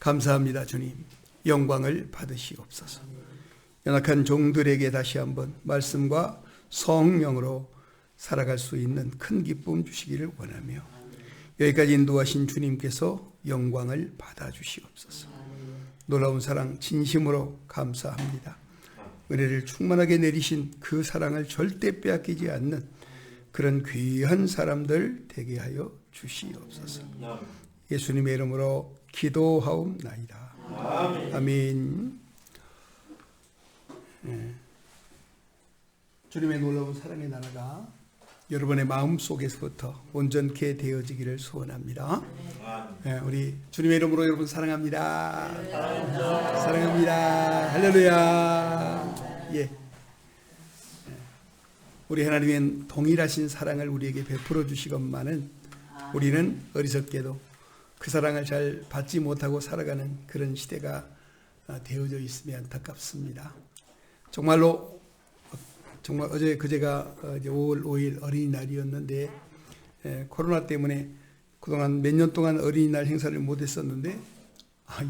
감사합니다. 주님, 영광을 받으시옵소서. 연약한 종들에게 다시 한번 말씀과 성령으로 살아갈 수 있는 큰 기쁨 주시기를 원하며 여기까지 인도하신 주님께서 영광을 받아주시옵소서. 놀라운 사랑 진심으로 감사합니다. 은혜를 충만하게 내리신 그 사랑을 절대 빼앗기지 않는 그런 귀한 사람들 되게 하여 주시옵소서. 예수님의 이름으로 기도하옵나이다. 아멘. 주님의 놀라운 사랑의 나라가 여러분의 마음 속에서부터 온전케 되어지기를 소원합니다. 우리 주님의 이름으로 여러분 사랑합니다. 사랑합니다. 할렐루야. 예. 우리 하나님은 동일하신 사랑을 우리에게 베풀어 주시건만은 우리는 어리석게도 그 사랑을 잘 받지 못하고 살아가는 그런 시대가 되어져 있음이 안타깝습니다. 정말 어제 그제가 이제 5월 5일 어린이날이었는데 코로나 때문에 그동안 몇 년 동안 어린이날 행사를 못했었는데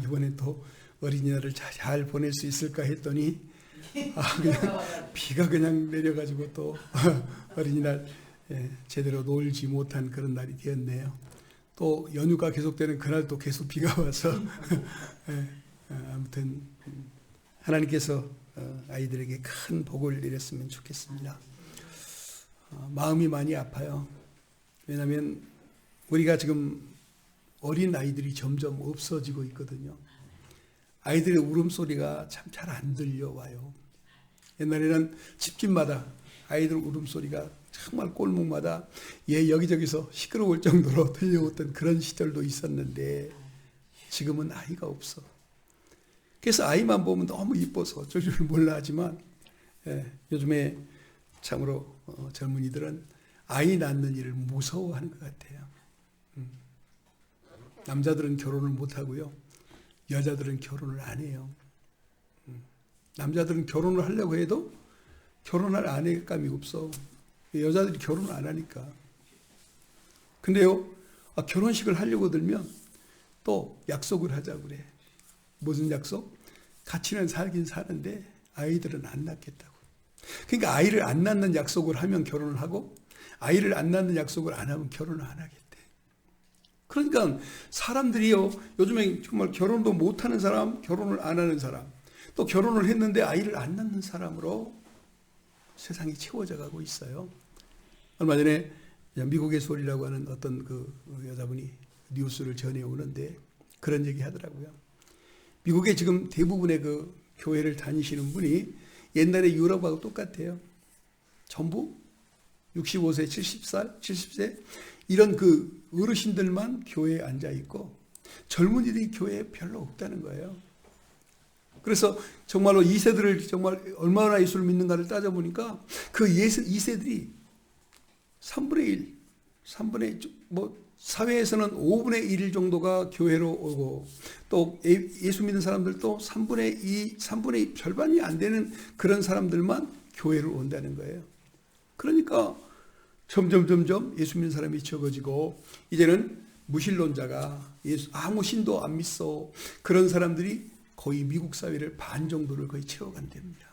이번에 또 어린이날을 잘 보낼 수 있을까 했더니 그냥 비가 그냥 내려가지고 또 어린이날 제대로 놀지 못한 그런 날이 되었네요. 또 연휴가 계속되는 그날 또 계속 비가 와서 아무튼 하나님께서 아이들에게 큰 복을 내렸으면 좋겠습니다. 마음이 많이 아파요. 왜냐하면 우리가 지금 어린 아이들이 점점 없어지고 있거든요. 아이들의 울음소리가 참 잘 안 들려와요. 옛날에는 집집마다 아이들 울음소리가 정말 골목마다 여기저기서 시끄러울 정도로 들려왔던 그런 시절도 있었는데 지금은 아이가 없어. 그래서 아이만 보면 너무 이뻐서 어쩔 줄 몰라 하지만 요즘에 참으로 젊은이들은 아이 낳는 일을 무서워하는 것 같아요. 남자들은 결혼을 못하고요. 여자들은 결혼을 안 해요. 남자들은 결혼을 하려고 해도 결혼할 아내감이 없어. 여자들이 결혼을 안 하니까. 근데요, 결혼식을 하려고 들면 또 약속을 하자고 그래. 무슨 약속? 같이는 살긴 사는데 아이들은 안 낳겠다고. 그러니까 아이를 안 낳는 약속을 하면 결혼을 하고 아이를 안 낳는 약속을 안 하면 결혼을 안 하겠대. 그러니까 사람들이요, 요즘에 정말 결혼도 못하는 사람, 결혼을 안 하는 사람, 또 결혼을 했는데 아이를 안 낳는 사람으로 세상이 채워져 가고 있어요. 얼마 전에 미국의 소리라고 하는 어떤 그 여자분이 뉴스를 전해오는데 그런 얘기 하더라고요. 미국의 지금 대부분의 그 교회를 다니시는 분이 옛날에 유럽하고 똑같아요. 전부 65세, 70살, 70세 이런 그 어르신들만 교회에 앉아 있고 젊은이들이 교회에 별로 없다는 거예요. 그래서 정말로 2세들을 정말 얼마나 예수를 믿는가를 따져보니까 그 2세들이 3분의 1, 사회에서는 5분의 1 정도가 교회로 오고 또 예수 믿는 사람들도 3분의 2, 절반이 안 되는 그런 사람들만 교회를 온다는 거예요. 그러니까 점점 예수 믿는 사람이 적어지고 이제는 무신론자가 아무 신도 안 믿어 그런 사람들이 거의 미국 사회를 반 정도를 거의 채워간답니다.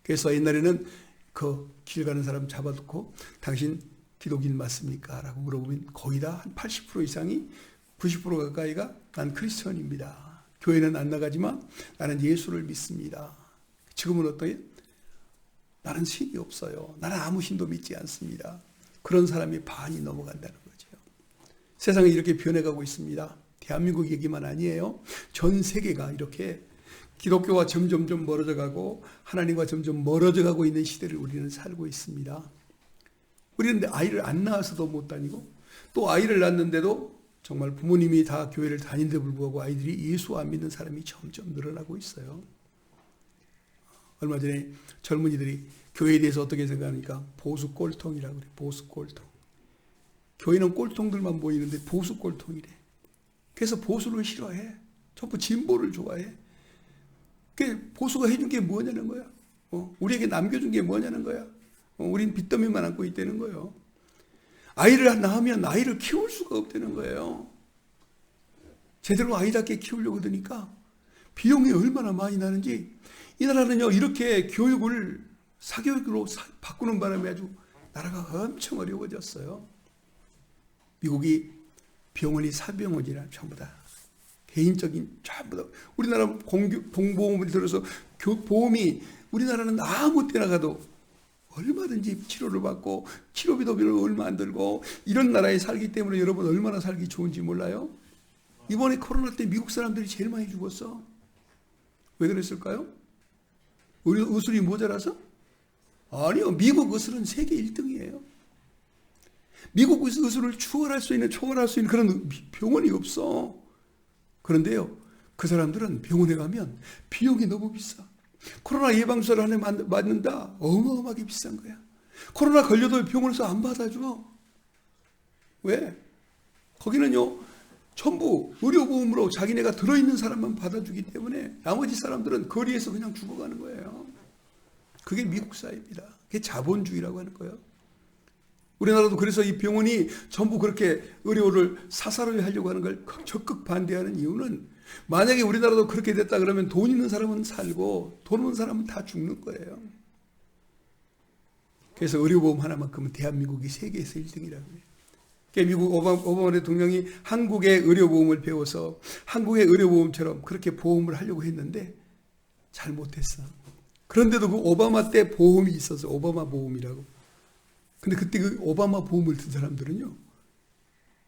그래서 옛날에는 그 길 가는 사람 잡아놓고 당신 기독인 맞습니까? 라고 물어보면 거의 다 한 80% 이상이 90% 가까이가 난 크리스천입니다. 교회는 안 나가지만 나는 예수를 믿습니다. 지금은 어떠해요? 나는 신이 없어요. 나는 아무 신도 믿지 않습니다. 그런 사람이 반이 넘어간다는 거죠. 세상이 이렇게 변해가고 있습니다. 대한민국 얘기만 아니에요. 전 세계가 이렇게 기독교와 점점 멀어져가고 하나님과 점점 멀어져가고 있는 시대를 우리는 살고 있습니다. 우리는 아이를 안 낳아서도 못 다니고 또 아이를 낳는데도 정말 부모님이 다 교회를 다니는데 불구하고 아이들이 예수 안 믿는 사람이 점점 늘어나고 있어요. 얼마 전에 젊은이들이 교회에 대해서 어떻게 생각하니까 보수 꼴통이라고 그래. 보수 꼴통. 교회는 꼴통들만 모이는데 보수 꼴통이래. 그래서 보수를 싫어해. 전부 진보를 좋아해. 그 보수가 해준 게 뭐냐는 거야. 우리에게 남겨준 게 뭐냐는 거야. 우린 빚더미만 안고 있다는 거예요. 아이를 낳으면 아이를 키울 수가 없다는 거예요. 제대로 아이답게 키우려고 드니까 비용이 얼마나 많이 나는지, 이 나라는요 이렇게 교육을 사교육으로 바꾸는 바람에 아주 나라가 엄청 어려워졌어요. 미국이 병원이 사병원이라 전부 다 개인적인, 전부 다 우리나라 공보험을 들어서 보험이, 우리나라는 아무 때나 가도 얼마든지 치료를 받고 치료비도 별로 얼마 안 들고 이런 나라에 살기 때문에 여러분 얼마나 살기 좋은지 몰라요? 이번에 코로나 때 미국 사람들이 제일 많이 죽었어. 왜 그랬을까요? 우리 의술이 모자라서? 아니요. 미국 의술은 세계 1등이에요. 미국 의술을 초월할 수 있는 그런 병원이 없어. 그런데요, 그 사람들은 병원에 가면 비용이 너무 비싸. 코로나 예방주사를 하나 맞는다? 어마어마하게 비싼 거야. 코로나 걸려도 병원에서 안 받아줘. 왜? 거기는요, 전부 의료보험으로 자기네가 들어있는 사람만 받아주기 때문에 나머지 사람들은 거리에서 그냥 죽어가는 거예요. 그게 미국 사회입니다. 그게 자본주의라고 하는 거예요. 우리나라도 그래서 이 병원이 전부 그렇게 의료를 사사로이 하려고 하는 걸 적극 반대하는 이유는, 만약에 우리나라도 그렇게 됐다 그러면 돈 있는 사람은 살고 돈 없는 사람은 다 죽는 거예요. 그래서 의료보험 하나만큼은 대한민국이 세계에서 1등이라고 해요. 미국 오바마 대통령이 한국의 의료보험을 배워서 한국의 의료보험처럼 그렇게 보험을 하려고 했는데 잘 못했어. 그런데도 그 오바마 때 보험이 있어서 오바마 보험이라고. 근데 그때 그 오바마 보험을 든 사람들은요,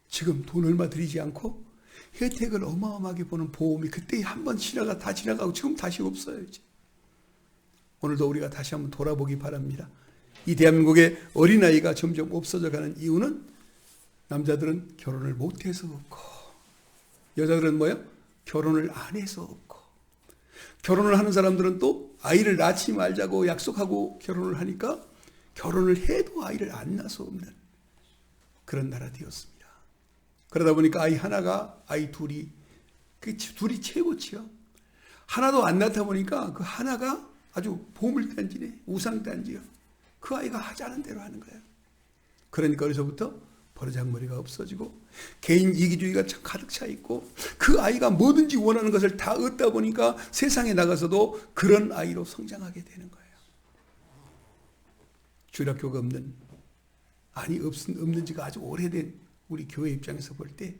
지금 돈 얼마 들이지 않고 혜택을 어마어마하게 보는 보험이 그때 한번 다 지나가고 지금 다시 없어요. 이제. 오늘도 우리가 다시 한번 돌아보기 바랍니다. 이 대한민국의 어린아이가 점점 없어져 가는 이유는 남자들은 결혼을 못해서 없고, 여자들은 뭐예요? 결혼을 안 해서 없고, 결혼을 하는 사람들은 또 아이를 낳지 말자고 약속하고 결혼을 하니까 결혼을 해도 아이를 안 낳아서 없는 그런 나라 되었습니다. 그러다 보니까 아이 하나가 아이 둘이, 그 둘이 최고치요. 하나도 안 낳다 보니까 그 하나가 아주 보물단지네, 우상단지요. 그 아이가 하자는 대로 하는 거예요. 그러니까 어디서부터 버르장머리가 없어지고 개인 이기주의가 가득 차 있고, 그 아이가 뭐든지 원하는 것을 다 얻다 보니까 세상에 나가서도 그런 아이로 성장하게 되는 거예요. 주일학교가 없는 지가 아주 오래된 우리 교회 입장에서 볼 때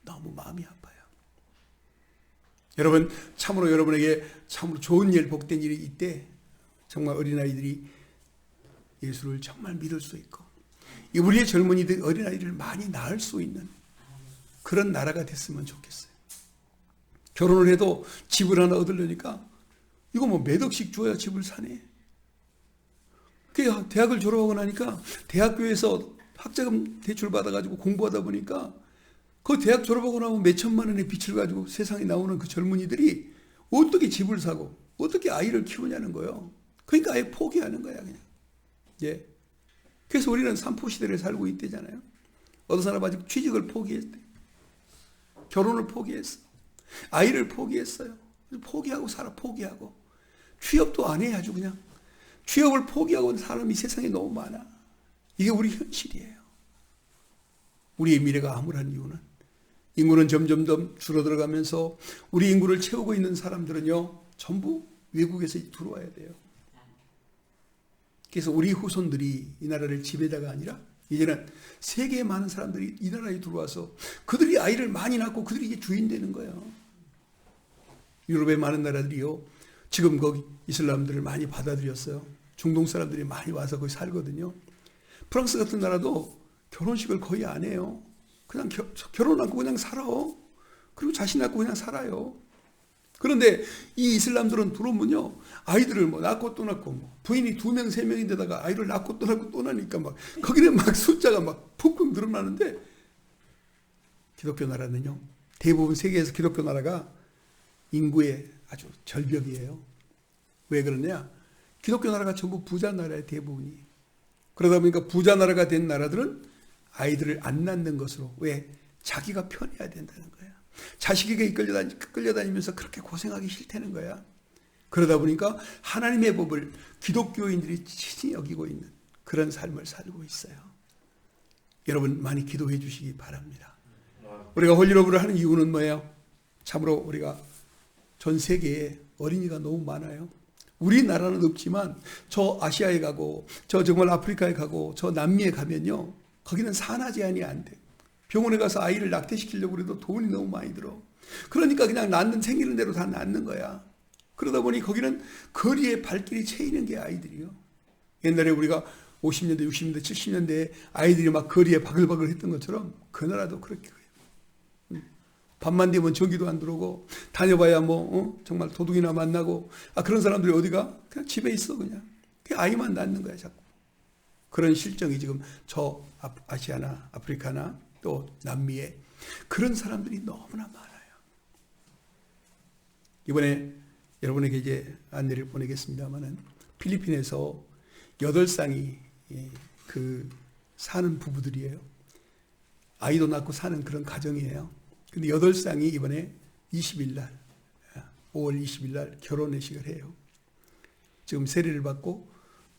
너무 마음이 아파요. 여러분, 참으로 여러분에게 참으로 좋은 일, 복된 일이 있대. 정말 어린아이들이 예수를 정말 믿을 수 있고, 우리의 젊은이들, 어린아이를 많이 낳을 수 있는 그런 나라가 됐으면 좋겠어요. 결혼을 해도 집을 하나 얻으려니까 이거 뭐 몇 억씩 줘야 집을 사네. 그 대학을 졸업하고 나니까 대학교에서 학자금 대출 받아가지고 공부하다 보니까 그 대학 졸업하고 나면 몇 천만 원의 빚을 가지고 세상에 나오는 그 젊은이들이 어떻게 집을 사고 어떻게 아이를 키우냐는 거예요. 그러니까 아예 포기하는 거야, 그냥. 예. 그래서 우리는 삼포시대를 살고 있대잖아요. 어떤 사람 아직 취직을 포기했대. 결혼을 포기했어. 아이를 포기했어요. 포기하고 포기하고. 취업도 안 해, 아주 그냥. 취업을 포기하고 있는 사람이 세상에 너무 많아. 이게 우리 현실이에요. 우리의 미래가 암울한 이유는, 인구는 점점 줄어들어가면서 우리 인구를 채우고 있는 사람들은요, 전부 외국에서 들어와야 돼요. 그래서 우리 후손들이 이 나라를 지배자가 아니라 이제는 세계에 많은 사람들이 이 나라에 들어와서 그들이 아이를 많이 낳고 그들이 이제 주인 되는 거예요. 유럽의 많은 나라들이요, 지금 거기 이슬람들을 많이 받아들였어요. 중동 사람들이 많이 와서 거기 살거든요. 프랑스 같은 나라도 결혼식을 거의 안 해요. 그냥 결혼 않고 그냥 살아. 그리고 자신 낳고 그냥 살아요. 그런데 이 이슬람들은 들어오면요, 아이들을 뭐 낳고 또 낳고, 뭐 부인이 2명, 3명인데다가 아이를 낳고 또 낳고 또 나니까 막 거기는 막 숫자가 막 푹푹 늘어나는데, 기독교 나라는요, 대부분 세계에서 기독교 나라가 인구의 아주 절벽이에요. 왜 그러냐? 기독교 나라가 전부 부자 나라의 대부분이. 그러다 보니까 부자 나라가 된 나라들은 아이들을 안 낳는 것으로, 왜? 자기가 편해야 된다는 거야. 자식에게 끌려다니면서 그렇게 고생하기 싫다는 거야. 그러다 보니까 하나님의 법을 기독교인들이 친히 여기고 있는 그런 삶을 살고 있어요. 여러분 많이 기도해 주시기 바랍니다. 우리가 홀리로브를 하는 이유는 뭐예요? 참으로 우리가 전 세계에 어린이가 너무 많아요. 우리나라는 없지만 저 아시아에 가고 저 정말 아프리카에 가고 저 남미에 가면요, 거기는 산하 제한이 안 돼. 병원에 가서 아이를 낙태시키려고 해도 돈이 너무 많이 들어. 그러니까 그냥 생기는 대로 다 낳는 거야. 그러다 보니 거기는 거리에 발길이 채이는 게 아이들이요. 옛날에 우리가 50년대, 60년대, 70년대에 아이들이 막 거리에 바글바글 했던 것처럼 그 나라도 그렇게 해요. 밤만 되면 전기도 안 들어오고 다녀봐야 정말 도둑이나 만나고, 그런 사람들이 어디가? 그냥 집에 있어. 그냥 아이만 낳는 거야 자꾸. 그런 실정이 지금 저 아시아나 아프리카나 또 남미에 그런 사람들이 너무나 많아요. 이번에 여러분에게 이제 안내를 보내겠습니다만은, 필리핀에서 8쌍이 그 사는 부부들이에요. 아이도 낳고 사는 그런 가정이에요. 근데 8쌍이 이번에 20일 날, 5월 20일 날 결혼회식을 해요. 지금 세례를 받고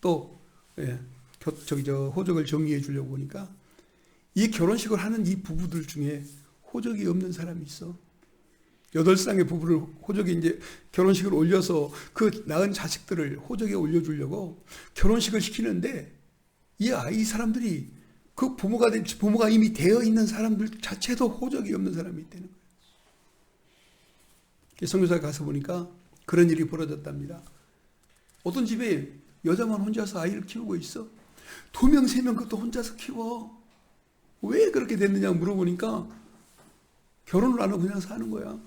또 호적을 정리해 주려고 보니까 이 결혼식을 하는 이 부부들 중에 호적이 없는 사람이 있어. 8쌍의 부부를 호적에 이제 결혼식을 올려서 그 낳은 자식들을 호적에 올려주려고 결혼식을 시키는데, 이 사람들이 그 부모가 이미 되어 있는 사람들 자체도 호적이 없는 사람이 있다는 거예요. 선교사에 가서 보니까 그런 일이 벌어졌답니다. 어떤 집에 여자만 혼자서 아이를 키우고 있어. 2명, 3명 그것도 혼자서 키워. 왜 그렇게 됐느냐 물어보니까 결혼을 안 하고 그냥 사는 거야.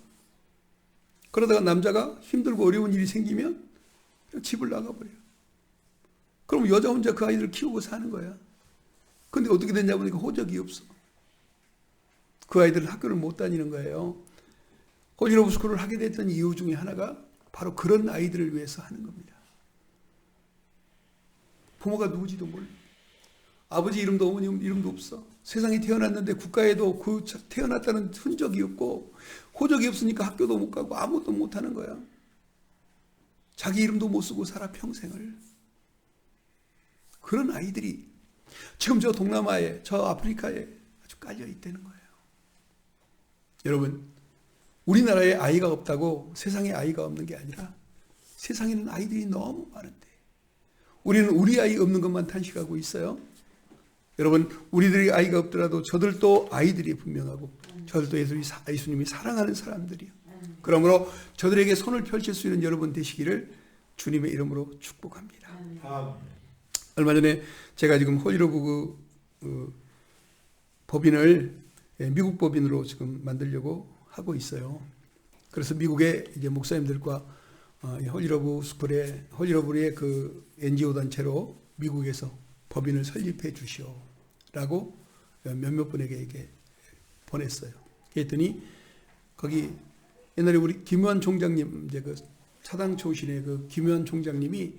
그러다가 남자가 힘들고 어려운 일이 생기면 그냥 집을 나가버려. 그럼 여자 혼자 그 아이들을 키우고 사는 거야. 근데 어떻게 됐냐 보니까 호적이 없어. 그 아이들은 학교를 못 다니는 거예요. 홀리러브 스쿨을 하게 됐던 이유 중에 하나가 바로 그런 아이들을 위해서 하는 겁니다. 부모가 누구지도 몰라. 아버지 이름도 어머니 이름도 없어. 세상에 태어났는데 국가에도 그 태어났다는 흔적이 없고, 호적이 없으니까 학교도 못 가고 아무것도 못 하는 거야. 자기 이름도 못 쓰고 살아 평생을. 그런 아이들이 지금 저 동남아에, 저 아프리카에 아주 깔려 있다는 거예요. 여러분, 우리나라에 아이가 없다고 세상에 아이가 없는 게 아니라 세상에는 아이들이 너무 많은데 우리는 우리 아이 없는 것만 탄식하고 있어요. 여러분, 우리들이 아이가 없더라도 저들도 아이들이 분명하고 저들도 예수님이 사랑하는 사람들이요. 그러므로 저들에게 손을 펼칠 수 있는 여러분 되시기를 주님의 이름으로 축복합니다. 얼마 전에 제가 지금 홀리러브 법인을 미국 법인으로 지금 만들려고 하고 있어요. 그래서 미국의 이제 목사님들과 홀리러브의 그 NGO 단체로 미국에서 법인을 설립해 주시오라고 몇몇 분에게 이렇게 보냈어요. 그랬더니 거기 옛날에 우리 김요한 총장님, 이제 그 차당 초신의 그 김요한 총장님이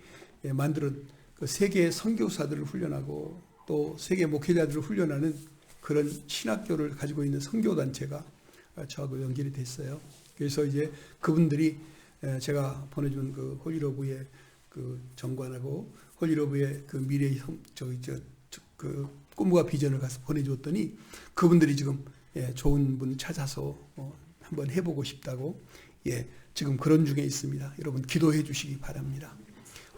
만든 그 세계 선교사들을 훈련하고 또 세계 목회자들을 훈련하는 그런 신학교를 가지고 있는 선교단체가 저하고 연결이 됐어요. 그래서 이제 그분들이 제가 보내준 그 홀리러브의 그 정관하고 홀리러브의 그 미래의 그 꿈과 비전을 가서 보내줬더니 그분들이 지금 좋은 분 찾아서 한번 해보고 싶다고 지금 그런 중에 있습니다. 여러분 기도해 주시기 바랍니다.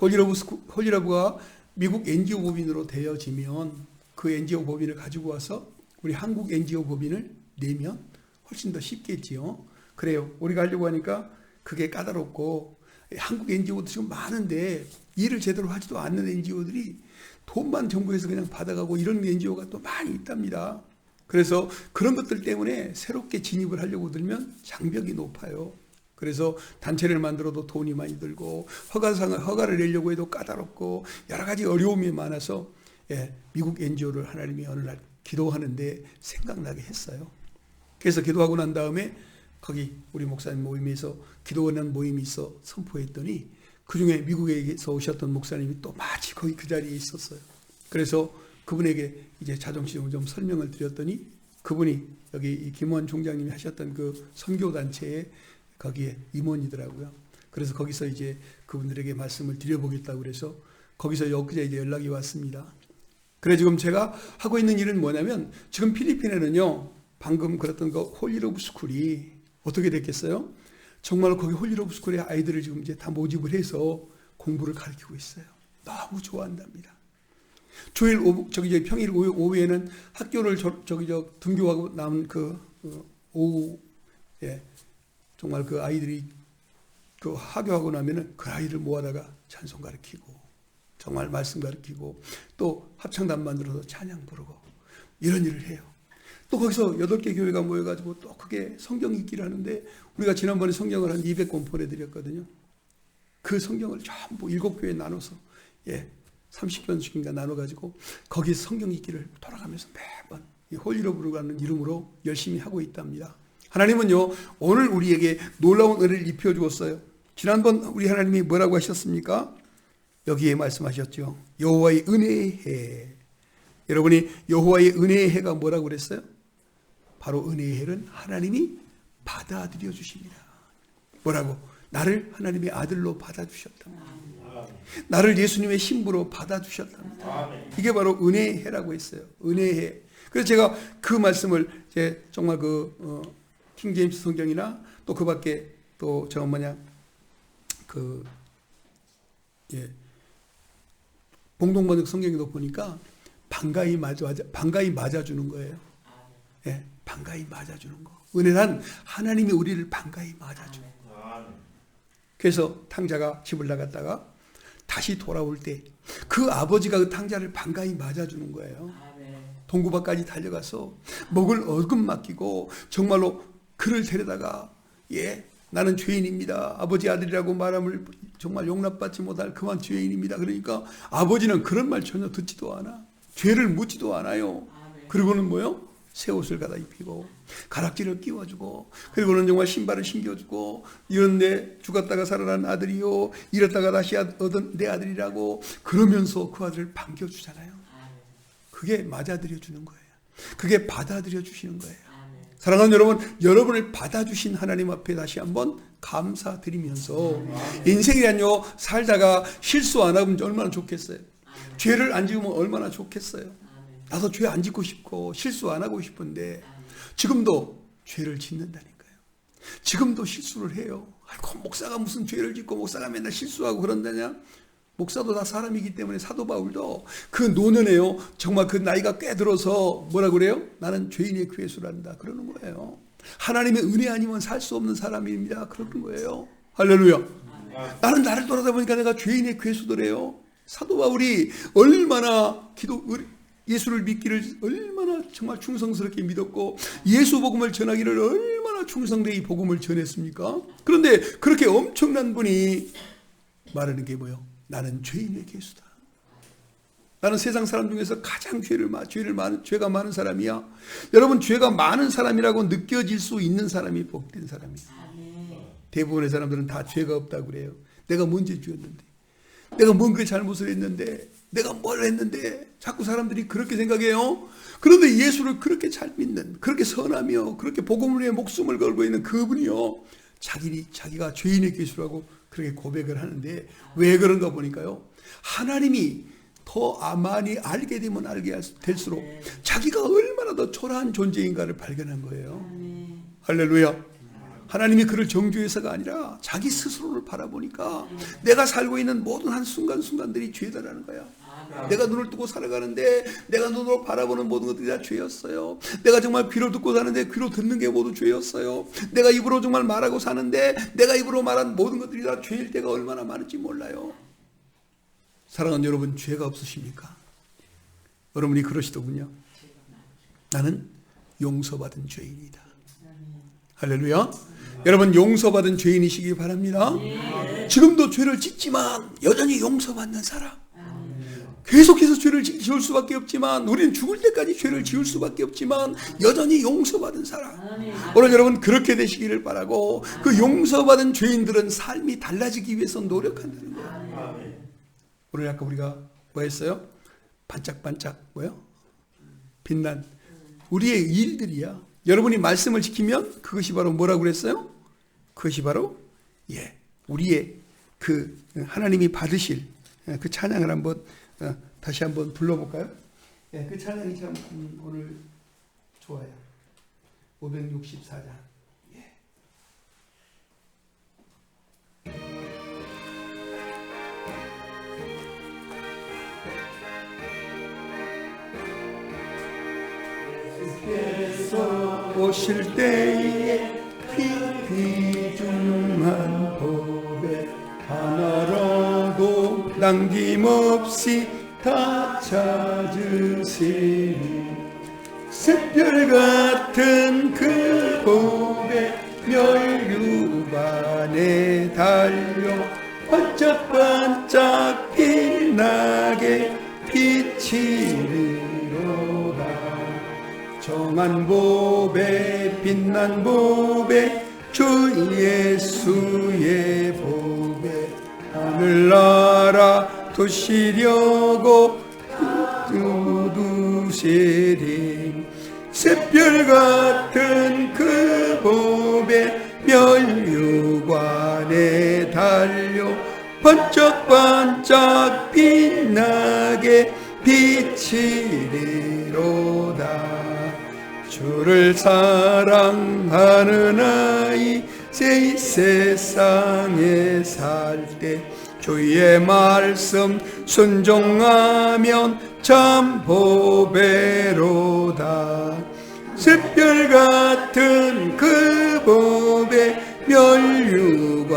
홀리러브가 미국 NGO 법인으로 되어지면 그 NGO 법인을 가지고 와서 우리 한국 NGO 법인을 내면 훨씬 더 쉽겠지요. 그래요. 우리가 하려고 하니까 그게 까다롭고, 한국 NGO도 지금 많은데 일을 제대로 하지도 않는 NGO들이 돈만 정부에서 그냥 받아가고 이런 NGO가 또 많이 있답니다. 그래서 그런 것들 때문에 새롭게 진입을 하려고 들면 장벽이 높아요. 그래서 단체를 만들어도 돈이 많이 들고 허가를 내려고 해도 까다롭고 여러 가지 어려움이 많아서 미국 NGO를 하나님이 어느 날 기도하는데 생각나게 했어요. 그래서 기도하고 난 다음에 거기 우리 목사님 모임에서 기도하는 모임이 있어 선포했더니 그중에 미국에서 오셨던 목사님이 또 마치 거기 그 자리에 있었어요. 그래서 그분에게 이제 자정시정을 좀 설명을 드렸더니 그분이 여기 김원 총장님이 하셨던 그 선교단체에 거기에 임원이더라고요. 그래서 거기서 이제 그분들에게 말씀을 드려보겠다고 그래서 거기서 엊그제 이제 연락이 왔습니다. 그래 지금 제가 하고 있는 일은 뭐냐면 지금 필리핀에는요, 방금 그랬던 그 홀리러브 스쿨이 어떻게 됐겠어요? 정말 거기 홀리로브스쿨에 아이들을 지금 이제 다 모집을 해서 공부를 가르치고 있어요. 너무 좋아한답니다. 평일 오후에는 학교를 등교하고 남은 오후에 정말 그 아이들이 그 하교하고 나면은 그 아이를 모아다가 찬송 가르치고 정말 말씀 가르치고 또 합창단 만들어서 찬양 부르고 이런 일을 해요. 또 거기서 8개 교회가 모여가지고 또 크게 성경 읽기를 하는데 우리가 지난번에 성경을 한 200권 보내드렸거든요. 그 성경을 전부 7교회에 나눠서 30권씩인가 나눠가지고 거기서 성경 읽기를 돌아가면서 매번 홀리로브라는 이름으로 열심히 하고 있답니다. 하나님은요 오늘 우리에게 놀라운 은혜를 입혀주었어요. 지난번 우리 하나님이 뭐라고 하셨습니까? 여기에 말씀하셨죠. 여호와의 은혜의 해. 여러분이 여호와의 은혜의 해가 뭐라고 그랬어요? 바로 은혜의 해는 하나님이 받아들여 주십니다. 뭐라고? 나를 하나님의 아들로 받아주셨답니다. 나를 예수님의 신부로 받아주셨답니다. 이게 바로 은혜의 해라고 했어요. 은혜의 해. 그래서 제가 그 말씀을 정말 킹제임스 성경이나 또 그 밖에 또 공동번역 성경에도 보니까 반가이 맞아주는 거예요. 반가이 맞아주는 거. 은혜란 하나님이 우리를 반가이 맞아주는 거. 그래서 탕자가 집을 나갔다가 다시 돌아올 때 그 아버지가 그 탕자를 반가이 맞아주는 거예요. 동구밭까지 달려가서 먹을 얼금 맡기고 정말로 그를 데려다가 나는 죄인입니다. 아버지 아들이라고 말함을 정말 용납받지 못할 그만 죄인입니다. 그러니까 아버지는 그런 말 전혀 듣지도 않아. 죄를 묻지도 않아요. 그리고는 뭐요? 새 옷을 갖다 입히고 가락지를 끼워주고 그리고는 정말 신발을 신겨주고 이런데 죽었다가 살아난 아들이요 이랬다가 다시 얻은 내 아들이라고 그러면서 그 아들을 반겨주잖아요. 그게 맞아들여 주는 거예요. 그게 받아들여 주시는 거예요. 사랑하는 여러분, 여러분을 받아주신 하나님 앞에 다시 한번 감사드리면서 인생이란요 살다가 실수 안 하면 얼마나 좋겠어요. 죄를 안 지으면 얼마나 좋겠어요. 나도 죄 안 짓고 싶고 실수 안 하고 싶은데 지금도 죄를 짓는다니까요. 지금도 실수를 해요. 아이고 목사가 무슨 죄를 짓고 목사가 맨날 실수하고 그런다냐. 목사도 다 사람이기 때문에 사도 바울도 그 노년에요 정말 그 나이가 꽤 들어서 뭐라 그래요? 나는 죄인의 괴수란다 그러는 거예요. 하나님의 은혜 아니면 살 수 없는 사람입니다 그러는 거예요. 할렐루야. 나는 나를 돌아다보니까 내가 죄인의 괴수더래요. 사도 바울이 얼마나 예수를 믿기를 얼마나 정말 충성스럽게 믿었고 예수 복음을 전하기를 얼마나 충성되게 이 복음을 전했습니까? 그런데 그렇게 엄청난 분이 말하는 게 뭐예요? 나는 죄인의 괴수다. 나는 세상 사람 중에서 가장 죄가 많은 사람이야. 여러분 죄가 많은 사람이라고 느껴질 수 있는 사람이 복된 사람이에요. 대부분의 사람들은 다 죄가 없다고 그래요. 내가 뭔 죄 지었는데 내가 뭔 그 잘못을 했는데 내가 뭘 했는데 자꾸 사람들이 그렇게 생각해요. 그런데 예수를 그렇게 잘 믿는 그렇게 선하며 그렇게 복음을 위해 목숨을 걸고 있는 그분이요 자기가 죄인의 괴수라고 그렇게 고백을 하는데 왜 그런가 보니까요 하나님이 더 많이 알게 되면 알게 될수록 자기가 얼마나 더 초라한 존재인가를 발견한 거예요. 할렐루야. 하나님이 그를 정죄해서가 아니라 자기 스스로를 바라보니까 내가 살고 있는 모든 한 순간순간들이 죄다라는 거야. 내가 눈을 뜨고 살아가는데 내가 눈으로 바라보는 모든 것들이 다 죄였어요. 내가 정말 귀로 듣고 사는데 귀로 듣는 게 모두 죄였어요. 내가 입으로 정말 말하고 사는데 내가 입으로 말한 모든 것들이 다 죄일 때가 얼마나 많은지 몰라요. 사랑하는 여러분 죄가 없으십니까? 여러분이 그러시더군요. 나는 용서받은 죄인이다. 할렐루야. 여러분 용서받은 죄인이시기 바랍니다. 지금도 죄를 짓지만 여전히 용서받는 사람. 계속해서 죄를 지을 수밖에 없지만 우리는 죽을 때까지 죄를 지을 수밖에 없지만 여전히 용서받은 사람. 오늘 여러분 그렇게 되시기를 바라고 그 용서받은 죄인들은 삶이 달라지기 위해서 노력한다는 거예요. 오늘 아까 우리가 뭐 했어요? 반짝반짝 뭐요? 빛난 우리의 일들이야. 여러분이 말씀을 지키면 그것이 바로 뭐라고 그랬어요? 그것이 바로 우리의 그 하나님이 받으실 그 찬양을 한번 다시 한번 불러볼까요? 그 찬양이 참 오늘 좋아요. 564장. 오실 때에 귀중한 보배 하나라도 남김없이 다 찾으시니 샛별 같은 그 보배 멸류관에 달려 반짝반짝 빛나게 비치리로다. 정한 보배 빛난 보배 주 예수의 보배 하늘나라 두시려고 두두시리 샛별 같은 그 보배 멸류관에 달려 반짝반짝 빛나게 비치리로다. 주를 사랑하는 아이 이 세상에 살 때 주의 말씀 순종하면 참 보배로다. 샛별 같은 그 보배 멸류관에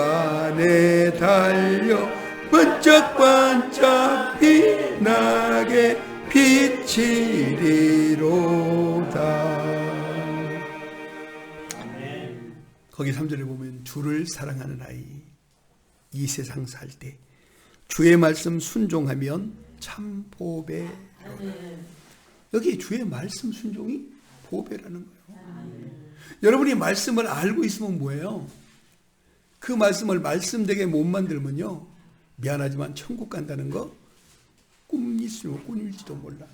달려 반짝반짝 빛나게 비치리로다. 거기 3절에 보면 주를 사랑하는 아이 이 세상 살 때 주의 말씀 순종하면 참 보배로다. 여기 주의 말씀 순종이 보배라는 거예요. 여러분이 말씀을 알고 있으면 뭐예요? 그 말씀을 말씀되게 못 만들면요, 미안하지만 천국 간다는 거 꿈일지도 몰라.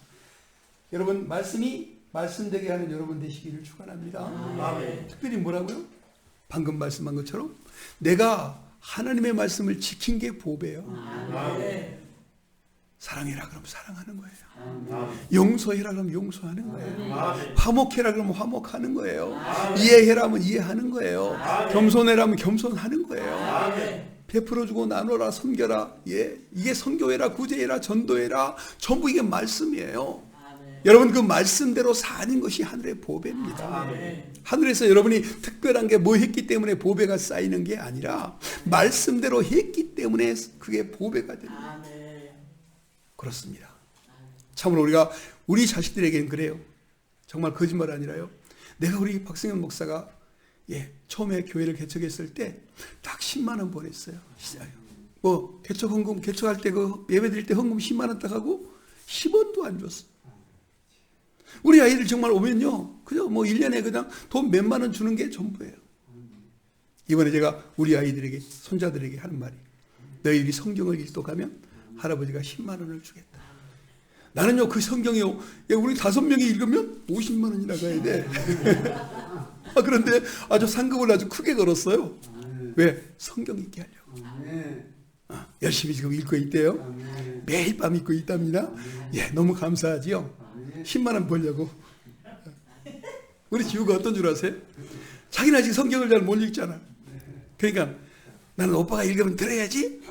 여러분 말씀이 말씀되게 하는 여러분 되시기를 축원합니다. 특별히 뭐라고요? 방금 말씀한 것처럼 내가 하나님의 말씀을 지킨 게 보배예요. 사랑해라 그러면 사랑하는 거예요. 용서해라 그러면 용서하는 거예요. 화목해라 그러면 화목하는 거예요. 이해해라 하면 이해하는 거예요. 겸손해라 하면 겸손하는 거예요. 베풀어주고 나눠라, 섬겨라. 예, 이게 선교해라, 구제해라, 전도해라. 전부 이게 말씀이에요. 여러분 그 말씀대로 사는 것이 하늘의 보배입니다. 하늘에서 여러분이 특별한 게 뭐 했기 때문에 보배가 쌓이는 게 아니라 말씀대로 했기 때문에 그게 보배가 됩니다. 그렇습니다. 참으로 우리가 우리 자식들에게는 그래요. 정말 거짓말 아니라요. 내가 우리 박승현 목사가 처음에 교회를 개척했을 때 딱 10만 원 보냈어요. 뭐 개척 헌금 개척할 때 그 예배 드릴 때 헌금 10만 원 딱 하고 10원도 안 줬어. 우리 아이들 정말 오면요, 그죠? 뭐 1년에 그냥 돈 몇만 원 주는 게 전부예요. 이번에 제가 우리 아이들에게, 손자들에게 하는 말이, 너희들이 성경을 읽도가면 할아버지가 10만 원을 주겠다. 나는요, 그 성경이요, 우리 5명이 읽으면 50만 원이나 가야 돼. 그런데 아주 상급을 아주 크게 걸었어요. 왜? 성경 읽게 하려고. 열심히 지금 읽고 있대요. 매일 밤 읽고 있답니다. 너무 감사하지요. 10만 원 벌려고. 우리 지우가 어떤 줄 아세요? 자기는 아직 성경을 잘 못 읽잖아. 그러니까 나는 오빠가 읽으면 들어야지.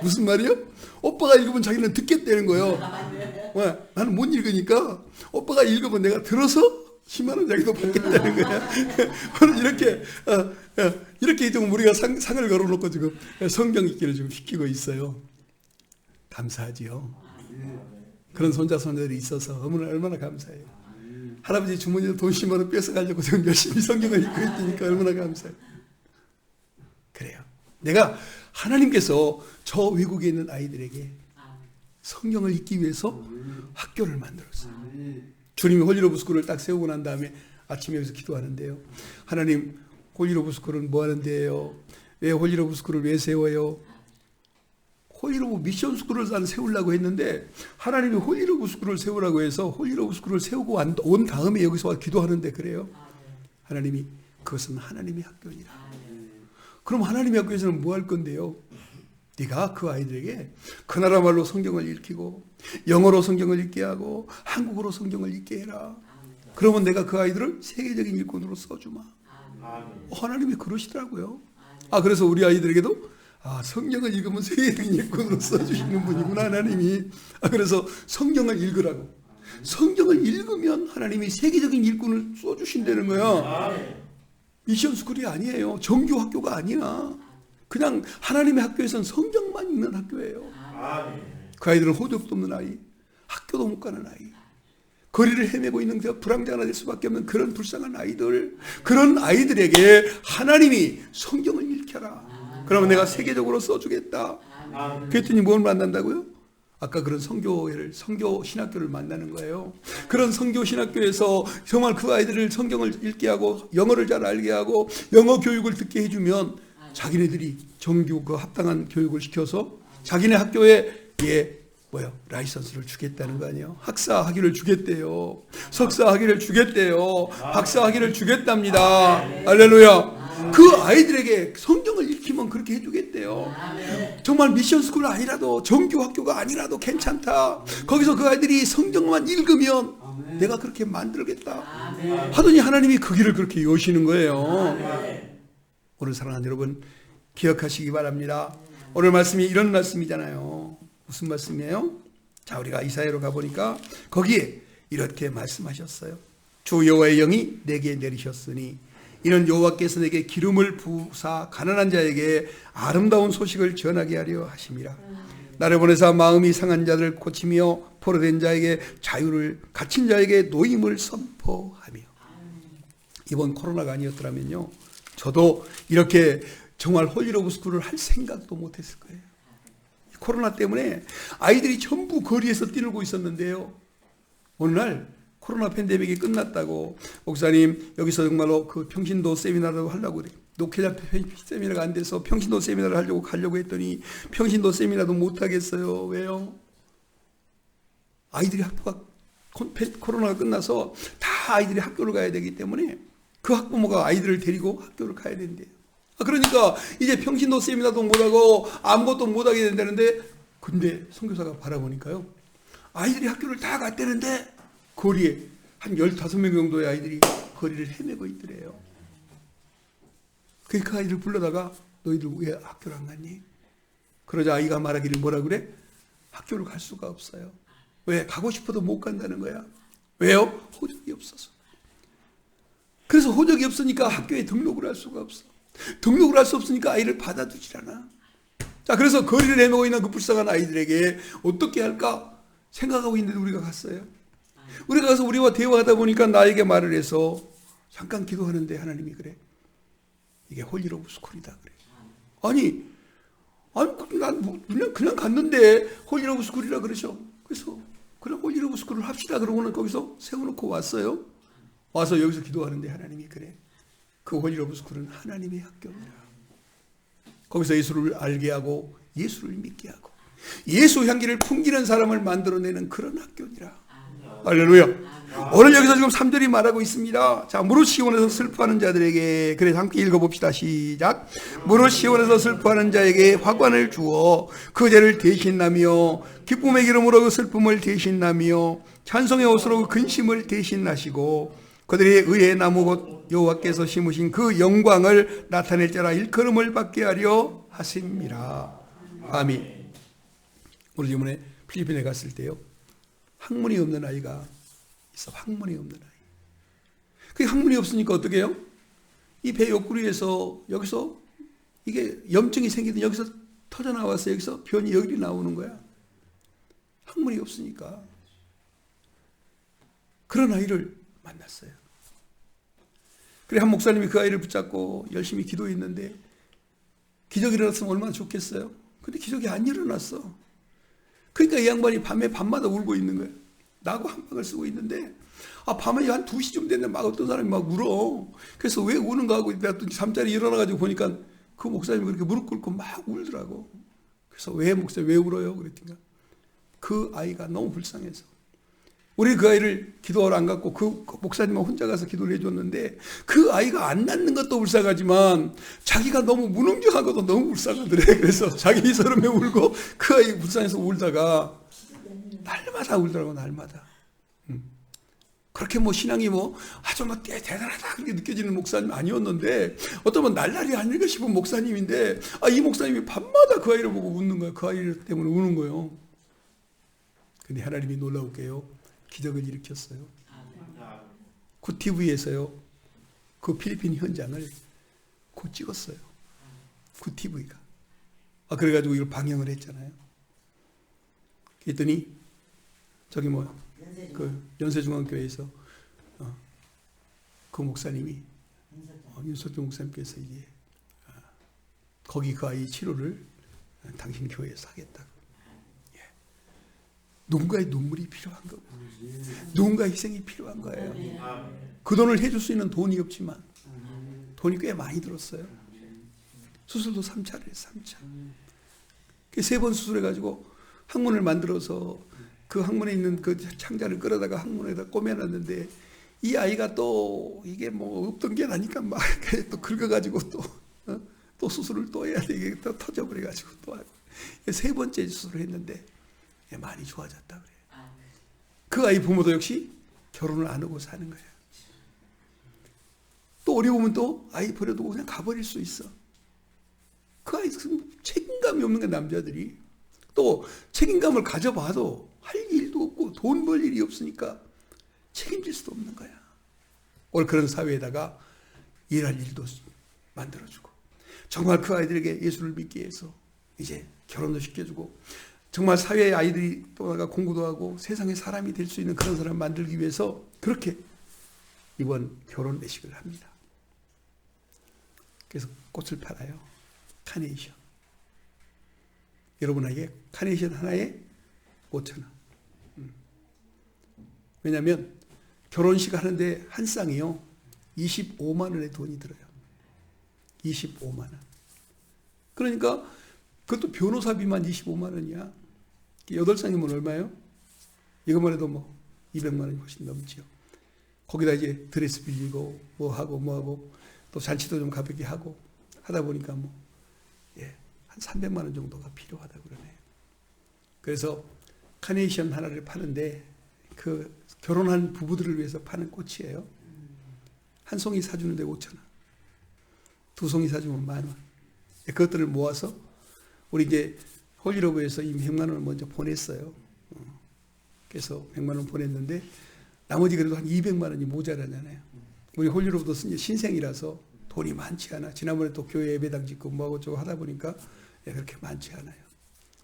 무슨 말이요? 오빠가 읽으면 자기는 듣겠다는 거예요. 나는 못 읽으니까 오빠가 읽으면 내가 들어서 10만 원 자기도 받겠다는 거야. 이렇게 좀 우리가 상을 걸어놓고 지금 성경 읽기를 좀 시키고 있어요. 감사하지요. 그런 손자 손자들이 있어서 얼마나 감사해요. 할아버지 주머니에 돈 10만 원 뺏어가려고 지금 열심히 성경을 읽고 있으니까 얼마나 감사해요. 그래요. 내가 하나님께서 저 외국에 있는 아이들에게 성경을 읽기 위해서 학교를 만들었어요. 주님이 홀리 오브 스쿨을 딱 세우고 난 다음에 아침에 여기서 기도하는데요. 하나님, 홀리 오브 스쿨은 뭐 하는 데예요? 왜 홀리 오브 스쿨을 왜 세워요? 홀리 오브 미션 스쿨을 난 세우려고 했는데 하나님이 홀리 오브 스쿨을 세우라고 해서 홀리 오브 스쿨을 세우고 온 다음에 여기서 와 기도하는데 그래요. 하나님이 그것은 하나님의 학교니라. 그럼 하나님의 학교에서는 뭐 할 건데요? 네가 그 아이들에게 그 나라 말로 성경을 읽히고 영어로 성경을 읽게 하고 한국어로 성경을 읽게 해라. 그러면 내가 그 아이들을 세계적인 일꾼으로 써주마. 하나님이 그러시더라고요. 그래서 우리 아이들에게도 성경을 읽으면 세계적인 일꾼으로 써주시는 분이구나 하나님이. 그래서 성경을 읽으라고. 성경을 읽으면 하나님이 세계적인 일꾼을 쏘주신다는 거야. 미션 스쿨이 아니에요. 정규 학교가 아니야. 그냥 하나님의 학교에서는 성경만 읽는 학교예요. 그 아이들은 호적도 없는 아이, 학교도 못 가는 아이, 거리를 헤매고 있는 불황자가 될 수밖에 없는 그런 불쌍한 아이들, 그런 아이들에게 하나님이 성경을 읽혀라. 그러면 내가 세계적으로 써주겠다. 그랬더니 뭘 만난다고요? 아까 그런 성교 신학교를 만나는 거예요. 그런 성교 신학교에서 정말 그 아이들을 성경을 읽게 하고 영어를 잘 알게 하고 영어 교육을 듣게 해주면 자기네들이 정규 그 합당한 교육을 시켜서 자기네 학교에 라이선스를 주겠다는 거 아니에요? 학사 학위를 주겠대요. 석사 학위를 주겠대요. 박사 학위를 주겠답니다. 할렐루야. 그 아이들에게 성경을 읽히면 그렇게 해주겠대요. 정말 미션 스쿨 아니라도 정규 학교가 아니라도 괜찮다. 거기서 그 아이들이 성경만 읽으면 내가 그렇게 만들겠다 하더니 하나님이 그 길을 그렇게 여시는 거예요. 오늘 사랑하는 여러분 기억하시기 바랍니다. 오늘 말씀이 이런 말씀이잖아요. 무슨 말씀이에요? 자, 우리가 이사야로 가보니까 거기에 이렇게 말씀하셨어요. 주 여호와의 영이 내게 내리셨으니 이는 여호와께서 내게 기름을 부으사 가난한 자에게 아름다운 소식을 전하게 하려 하심이라. 나를 보내사 마음이 상한 자를 고치며 포로된 자에게 자유를, 갇힌 자에게 노임을 선포하며. 이번 코로나가 아니었더라면요, 저도 이렇게 정말 홀리 오브 스쿨을 할 생각도 못했을 거예요. 코로나 때문에 아이들이 전부 거리에서 뛰놀고 있었는데요, 어느 날 코로나 팬데믹이 끝났다고 목사님 여기서 정말로 그 평신도 세미나를 하려고 그래. 녹회자 세미나가 안 돼서 평신도 세미나를 가려고 했더니 평신도 세미나도 못 하겠어요. 왜요? 아이들이 학교가 코로나가 끝나서 다 아이들이 학교를 가야 되기 때문에 그 학부모가 아이들을 데리고 학교를 가야 된대요. 그러니까 이제 평신도 세미나도 못하고 아무것도 못하게 된다는데, 근데 선교사가 바라보니까요, 아이들이 학교를 다 갔다는데 거리에 한 15명 정도의 아이들이 거리를 헤매고 있더래요. 그 아이들을 불러다가 너희들 왜 학교를 안 갔니? 그러자 아이가 말하기를 뭐라 그래? 학교를 갈 수가 없어요. 왜? 가고 싶어도 못 간다는 거야. 왜요? 호적이 없어서. 그래서 호적이 없으니까 학교에 등록을 할 수가 없어. 등록을 할 수 없으니까 아이를 받아두질 않아. 자, 그래서 거리를 헤매고 있는 그 불쌍한 아이들에게 어떻게 할까 생각하고 있는데 우리가 갔어요. 우리가 가서 우리와 대화하다 보니까 나에게 말을 해서 잠깐 기도하는데 하나님이 그래, 이게 홀리 오브 스쿨이다 그래. 아니 난 그냥 갔는데 홀리 오브 스쿨이라 그러죠. 그래서 그래 홀리 오브 스쿨을 합시다 그러고는 거기서 세워놓고 왔어요. 와서 여기서 기도하는데 하나님이 그래, 그 홀리 오브 스쿨은 하나님의 학교입니다. 거기서 예수를 알게 하고 예수를 믿게 하고 예수 향기를 풍기는 사람을 만들어내는 그런 학교니라. 할렐루야. 오늘 여기서 지금 3절이 말하고 있습니다. 자, 무릇 시온에서 슬퍼하는 자들에게, 그래서 함께 읽어봅시다. 시작. 무릇 시온에서 슬퍼하는 자에게 화관을 주어 그 죄를 대신하며 기쁨의 기름으로 그 슬픔을 대신하며 찬송의 옷으로 그 근심을 대신하시고 그들의 의의 나무 곧 여호와께서 심으신 그 영광을 나타낼 자라 일컬음을 받게 하려 하심이라. 아멘. 우리 이번에 필리핀에 갔을 때요, 학문이 없는 아이가 있어. 학문이 없는 아이. 그 학문이 없으니까 어떻게 해요? 이 배 옆구리에서 여기서 이게 염증이 생기든 여기서 터져 나와서 여기서 변이 여기 나오는 거야. 학문이 없으니까. 그런 아이를 만났어요. 그래 한 목사님이 그 아이를 붙잡고 열심히 기도했는데 기적이 일어났으면 얼마나 좋겠어요. 근데 기적이 안 일어났어. 그러니까 이 양반이 밤마다 울고 있는 거예요. 나하고 한 방을 쓰고 있는데 밤에 한 2시쯤 됐는데 막 어떤 사람이 막 울어. 그래서 왜 우는가 하고 내가 또 잠자리 일어나가지고 보니까 그 목사님이 그렇게 무릎 꿇고 막 울더라고. 그래서 왜 목사님 왜 울어요? 그랬더니 그 아이가 너무 불쌍해서 우리 그 아이를 기도하러 안 갔고 그 목사님은 혼자 가서 기도를 해줬는데 그 아이가 안 낫는 것도 불쌍하지만 자기가 너무 무능력한 것도 너무 불쌍하더래. 그래서 자기 서름에 울고 그 아이 불쌍해서 울다가 날마다 울더라고. 날마다. 그렇게 뭐 신앙이 뭐 아주 뭐 대단하다 그렇게 느껴지는 목사님 아니었는데 어쩌면 날라리 아닐까 싶은 목사님인데 이 목사님이 밤마다 그 아이를 보고 웃는 거예요. 그 아이 때문에 우는 거예요. 근데 하나님이 놀라울게요. 기적을 일으켰어요. 굿TV에서요. 그 필리핀 현장을 곧 찍었어요. 굿TV가. 그래가지고 이걸 방영을 했잖아요. 그랬더니 저기 그 연세중앙교회에서 그 목사님이 윤석정 목사님께서 이제 거기 그 아이 치료를 당신 교회에서 하겠다고. 예. 누군가의 눈물이 필요한 거고, 누군가의 희생이 필요한 거예요. 그 돈을 해줄 수 있는 돈이 없지만 돈이 꽤 많이 들었어요. 수술도 3차를 해요. 3차. 3번 수술해가지고 항문을 만들어서 그 항문에 있는 그 창자를 끌어다가 항문에다 꽂아놨는데 이 아이가 또 이게 뭐 없던 게 나니까 막 또 긁어가지고 또 수술을 또 해야 돼. 이게 또 터져버려가지고 또 하고. 3번째 수술을 했는데 많이 좋아졌다 그래요. 그 아이 부모도 역시 결혼을 안 하고 사는 거예요. 또 어려우면 또 아이 버려두고 그냥 가버릴 수 있어. 그 아이 책임감이 없는 게 남자들이. 또 책임감을 가져봐도 할 일도 없고 돈 벌 일이 없으니까 책임질 수도 없는 거야. 오늘 그런 사회에다가 일할 일도 만들어주고 정말 그 아이들에게 예수를 믿게 해서 이제 결혼도 시켜주고 정말 사회의 아이들이 또 나가 공부도 하고 세상의 사람이 될 수 있는 그런 사람 만들기 위해서 그렇게 이번 결혼 내식을 합니다. 그래서 꽃을 팔아요. 카네이션. 여러분에게 카네이션 하나에 5,000원. 왜냐하면 결혼식 하는데 한 쌍이요 25만 원의 돈이 들어요. 25만 원. 그러니까 그것도 변호사비만 25만 원이야. 8쌍이면 얼마예요? 이것만 해도 뭐 200만 원이 훨씬 넘지요. 거기다 이제 드레스 빌리고 뭐 하고 또 잔치도 좀 가볍게 하고 하다 보니까 한 300만 원 정도가 필요하다고 그러네요. 그래서 카네이션 하나를 파는데 그 결혼한 부부들을 위해서 파는 꽃이에요. 한 송이 사주는데 5,000원. 2송이 사주면 10,000원. 그것들을 모아서 우리 이제 홀리러브에서 이미 100만 원을 먼저 보냈어요. 그래서 100만 원 보냈는데 나머지 그래도 한 200만 원이 모자라잖아요. 우리 홀리러브도 신생이라서 돈이 많지 않아. 지난번에 또 교회 예배당 짓고 뭐하고 저거 하다 보니까 그렇게 많지 않아요.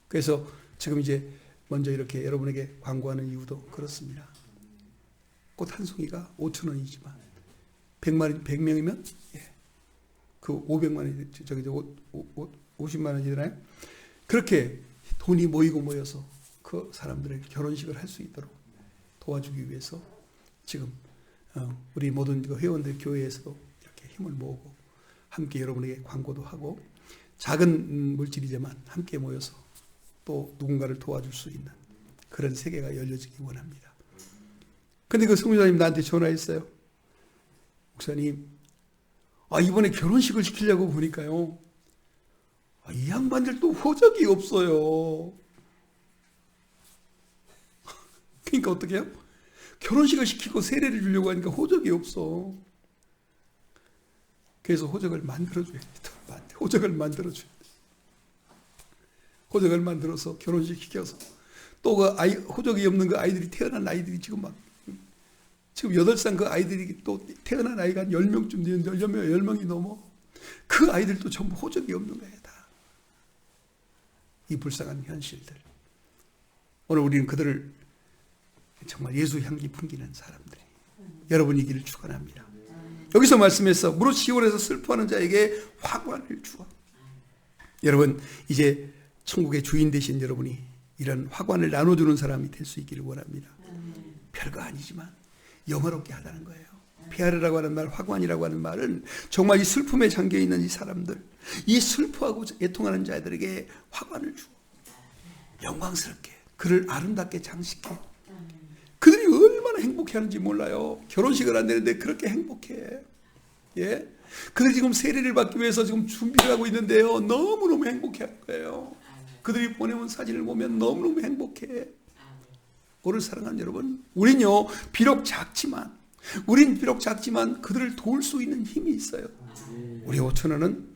그래서 지금 이제 먼저 이렇게 여러분에게 광고하는 이유도 그렇습니다. 꽃 한 송이가 5,000원이지만 100명이면 그 500만 원이 저기 50만 원이잖아요. 그렇게 돈이 모여서 그 사람들의 결혼식을 할 수 있도록 도와주기 위해서 지금 우리 모든 그 회원들 교회에서도 이렇게 힘을 모으고 함께 여러분에게 광고도 하고 작은 물질이지만 함께 모여서 또 누군가를 도와줄 수 있는 그런 세계가 열려지기 원합니다. 근데 그 성교사님 나한테 전화했어요. 목사님, 이번에 결혼식을 시키려고 보니까요. 이 양반들 또 호적이 없어요. 그러니까 어떻게 해요? 결혼식을 시키고 세례를 주려고 하니까 호적이 없어. 그래서 호적을 만들어줘야 돼. 호적을 만들어줘야 돼. 호적을 만들어서 결혼식 시켜서 또 그 호적이 없는 그 아이들이 태어난 아이들이 지금 8살 그 아이들이 또 태어난 아이가 한 10명쯤 되는데 10명이 넘어. 그 아이들도 전부 호적이 없는 거야 다. 이 불쌍한 현실들. 오늘 우리는 그들을 정말 예수 향기 풍기는 사람들이 여러분이기를 축원합니다. 여기서 말씀해서 무릇 시온에서 슬퍼하는 자에게 화관을 주어. 여러분 이제 천국의 주인 되신 여러분이 이런 화관을 나눠주는 사람이 될 수 있기를 원합니다. 별거 아니지만 영화롭게 하다는 거예요. 페아르라고 하는 말, 화관이라고 하는 말은 정말 이 슬픔에 잠겨있는 이 사람들, 이 슬퍼하고 애통하는 자들에게 화관을 주어 영광스럽게 그를 아름답게 장식해. 그들이 얼마나 행복해하는지 몰라요. 결혼식을 안 되는데 그렇게 행복해. 예? 그들이 지금 세례를 받기 위해서 지금 준비를 하고 있는데요. 너무너무 행복해할 거예요. 그들이 보내온 사진을 보면 너무너무 행복해. 오늘 사랑하는 여러분, 우린 비록 작지만 그들을 도울 수 있는 힘이 있어요. 우리 5,000원은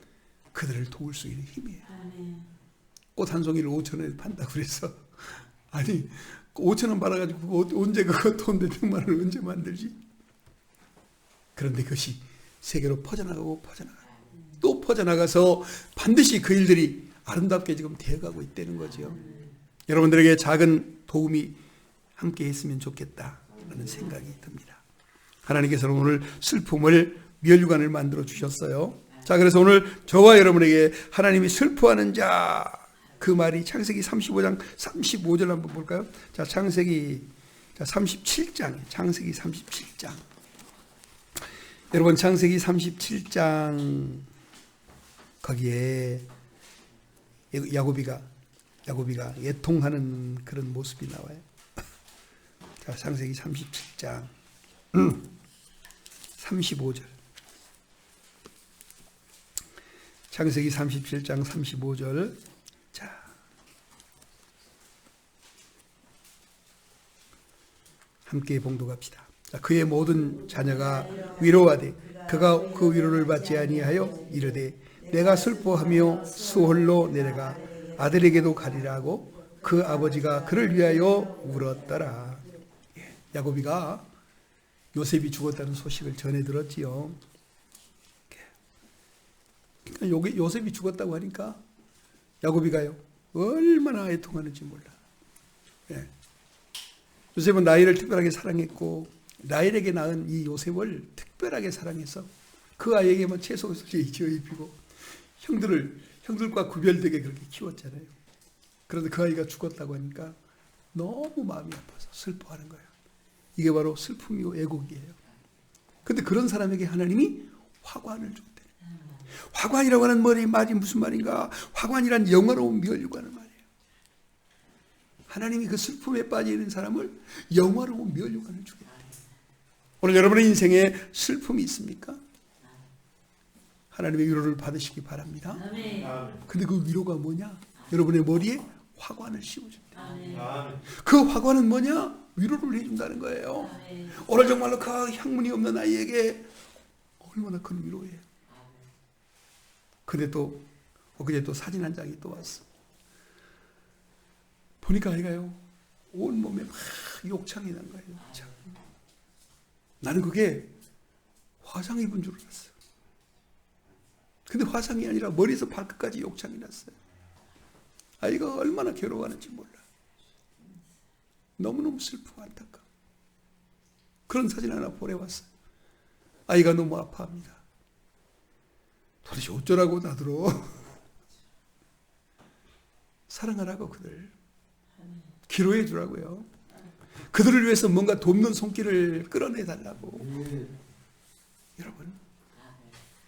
그들을 도울 수 있는 힘이에요. 꽃 한 송이를 5,000원에 판다고 그래서 아니 5,000원 받아가지고 언제 그거 돈 몇 백만 원을 언제 만들지? 그런데 그것이 세계로 퍼져나가고 또 퍼져나가서 반드시 그 일들이 아름답게 지금 되어가고 있다는 거죠. 여러분들에게 작은 도움이 함께 했으면 좋겠다라는 생각이 듭니다. 하나님께서는 오늘 슬픔을 멸류관을 만들어 주셨어요. 자, 그래서 오늘 저와 여러분에게 하나님이 슬퍼하는 자, 그 말이 창세기 35장 35절 한번 볼까요? 자, 창세기 37장, 창세기 37장. 여러분, 창세기 37장 거기에 야곱이가 애통하는 그런 모습이 나와요. 자, 창세기 37장 35절. 창세기 37장 35절. 자, 함께 봉독합시다. 자, 그의 모든 자녀가 위로하되 그가 그 위로를 받지 아니하여 이르되 내가 슬퍼하며 수홀로 내려가 아들에게도 가리라고 그 아버지가 그를 위하여 울었더라. 야곱이가 요셉이 죽었다는 소식을 전해 들었지요. 그러니까 요셉이 죽었다고 하니까 야곱이가요 얼마나 애통하는지 몰라. 예. 요셉은 라헬을 특별하게 사랑했고 라헬에게 낳은 이 요셉을 특별하게 사랑해서 그 아이에게만 채소를 지어 입히고 형들과 구별되게 그렇게 키웠잖아요. 그런데 그 아이가 죽었다고 하니까 너무 마음이 아파서 슬퍼하는 거예요. 이게 바로 슬픔이고 애곡이에요. 그런데 그런 사람에게 하나님이 화관을 줬대요. 화관이라고 하는 말이 무슨 말인가? 화관이란 영화로운 멸류관을 말이에요. 하나님이 그 슬픔에 빠져 있는 사람을 영화로운 멸류관을 주겠대요. 오늘 여러분의 인생에 슬픔이 있습니까? 하나님의 위로를 받으시기 바랍니다. 근데 그 위로가 뭐냐? 여러분의 머리에 화관을 씌워줍니다. 그 화관은 뭐냐? 위로를 해준다는 거예요. 오늘 정말로 그 향문이 없는 아이에게 얼마나 큰 위로예요. 근데 또 엊그제 또 사진 한 장이 또 왔어. 보니까 아이가요 온몸에 막 욕창이 난 거예요. 욕창. 나는 그게 화상 입은 줄 알았어. 근데 화상이 아니라 머리에서 발끝까지 욕창이 났어요. 아이가 얼마나 괴로워하는지 몰라. 너무너무 슬프고 안타까워. 그런 사진 하나 보내왔어요. 아이가 너무 아파합니다. 도대체 어쩌라고 나들어. 사랑하라고 그들. 기로해 주라고요. 그들을 위해서 뭔가 돕는 손길을 끌어내달라고. 여러분,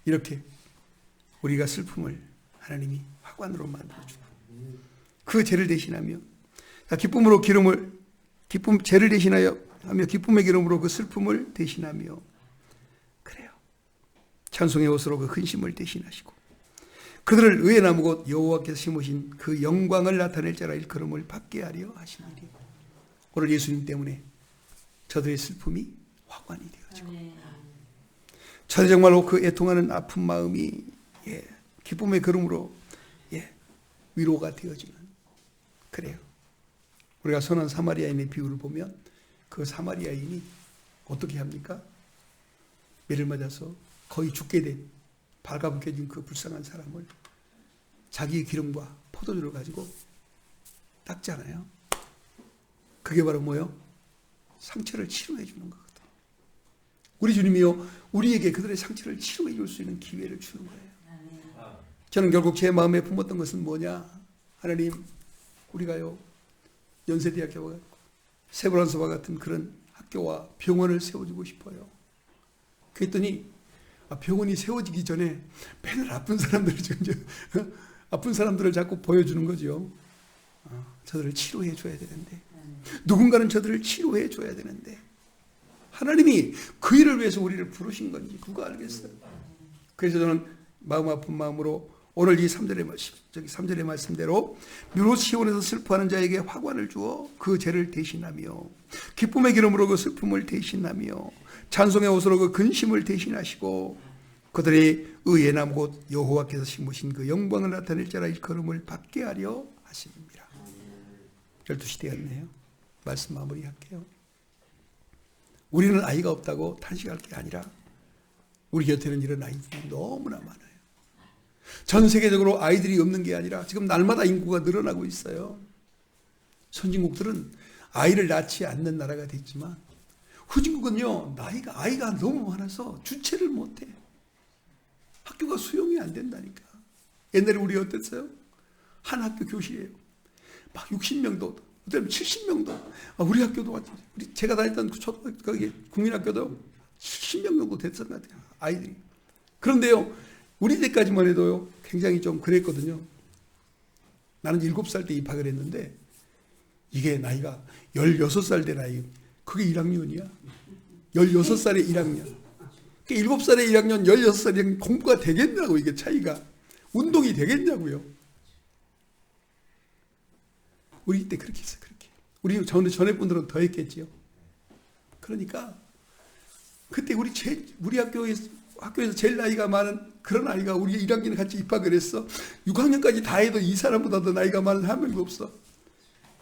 이렇게 우리가 슬픔을 하나님이 화관으로 만들어주고 그 죄를 대신하며 죄를 대신하여 하며 기쁨의 기름으로 그 슬픔을 대신하며 그래요. 찬송의 옷으로 그 근심을 대신하시고 그들을 의의 나무 곧 여호와께서 심으신 그 영광을 나타낼 자라 일컬음을 받게 하려 하시니리. 오늘 예수님 때문에 저들의 슬픔이 화관이 되어지고 저들 정말로 그 애통하는 아픈 마음이 기쁨의 걸음으로 위로가 되어지는 그래요. 우리가 선한 사마리아인의 비유를 보면 그 사마리아인이 어떻게 합니까? 매를 맞아서 거의 죽게 된 발가벗겨진 그 불쌍한 사람을 자기의 기름과 포도주를 가지고 닦잖아요. 그게 바로 뭐요? 상처를 치료해 주는 거거든요. 우리 주님이요 우리에게 그들의 상처를 치료해 줄 수 있는 기회를 주는 거예요. 저는 결국 제 마음에 품었던 것은 뭐냐? 하나님, 우리가요 연세대학교와 세브란스와 같은 그런 학교와 병원을 세워주고 싶어요. 그랬더니 병원이 세워지기 전에 맨날 아픈 사람들을 자꾸 보여주는 거죠. 저들을 치료해 줘야 되는데 누군가는 저들을 치료해 줘야 되는데 하나님이 그 일을 위해서 우리를 부르신 건지 누가 알겠어요. 그래서 저는 마음 아픈 마음으로 오늘 이 3절의 말씀대로 묘로 시온에서 슬퍼하는 자에게 화관을 주어 그 죄를 대신하며 기쁨의 기름으로 그 슬픔을 대신하며 찬송의 옷으로 그 근심을 대신하시고 그들의 의의 나무 곧 여호와께서 심으신 그 영광을 나타낼 자라 일컬음을 받게 하려 하십니다. 12시 되었네요. 말씀 마무리할게요. 우리는 아이가 없다고 탄식할 게 아니라 우리 곁에는 이런 아이들이 너무나 많아요. 전 세계적으로 아이들이 없는 게 아니라 지금 날마다 인구가 늘어나고 있어요. 선진국들은 아이를 낳지 않는 나라가 됐지만 후진국은요, 아이가 너무 많아서 주체를 못해. 학교가 수용이 안 된다니까. 옛날에 우리 어땠어요? 한 학교 교실이에요. 막 60명도, 어쩌면 70명도. 우리 학교도, 제가 다녔던 거기 국민학교도 70명 정도 됐었던 것 같아요. 아이들이. 그런데요, 우리 때까지만 해도요, 굉장히 좀 그랬거든요. 나는 7살 때 입학을 했는데, 이게 나이가 16살 된 아이, 그게 1학년이야. 16살에 1학년. 7살에 1학년, 16살에 공부가 되겠냐고, 이게 차이가. 운동이 되겠냐고요. 우리 때 그렇게 했어요, 그렇게. 우리 전에 분들은 더 했겠지요. 그러니까, 그때 우리 학교에서 제일 나이가 많은 그런 아이가 우리 1학년에 같이 입학을 했어. 6학년까지 다 해도 이 사람보다 더 나이가 많은 한 명도 없어.